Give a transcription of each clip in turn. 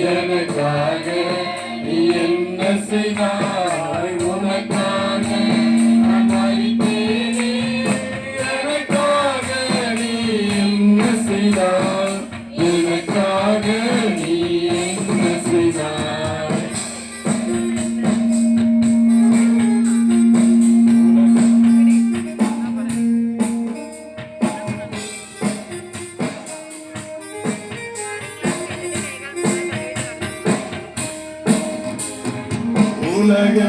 எனக்காக நீ என்ன செய்தாய் உனக்காக நான் மரித்தேனே எனக்காக நீ என்ன செய்தாய் எனக்காக நீ என்ன செய்தாய் உலக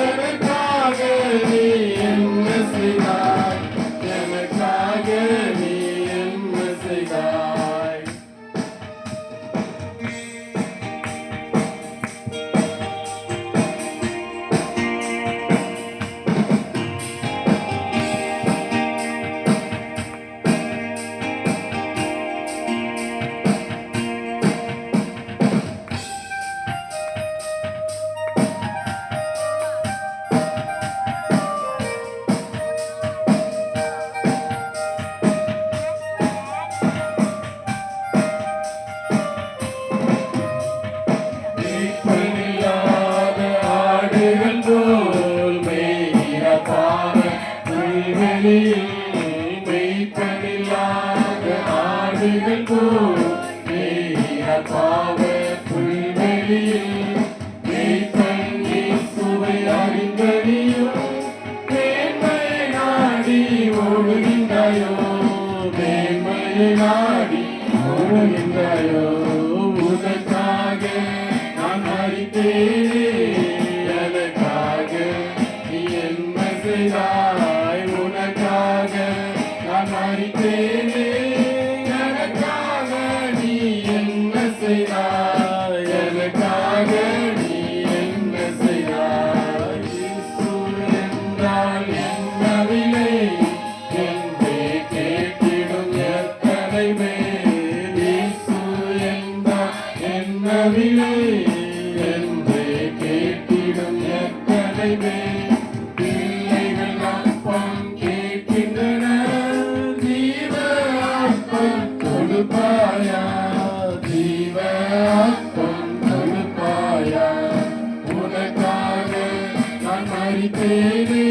எனக்காக நீ என்ன செய்தாய் எனக்காக நீ என்ன செய்தாய் மெய்ப்பனில்லாத ஆடுகள் போல் பாவ புல்வெளியில் மெய்ப்பன் இயேசுவை அறிந்தறியும் மேன்மையை நாடி ஓடுகின்றாயோ மேன்மையை நாடி ஓடுகின்றாயோ உனக்காக நான் மரித்தேனே எனக்காக நீ என்ன செய்தாய் உனக்காக நான் மரித்தேனே எனக்காக நீ என்ன செய்தாய் எனக்காக நீ என்ன செய்தாய் இயேசு என்றால் என்ன விலை என்றே கேட்டிடும் எத்தனை பேர் இயேசு என்றால் என்ன விலை என்றே கேட்டிடும் எத்தனை பேர் உனக்காக நான் மரித்தேனே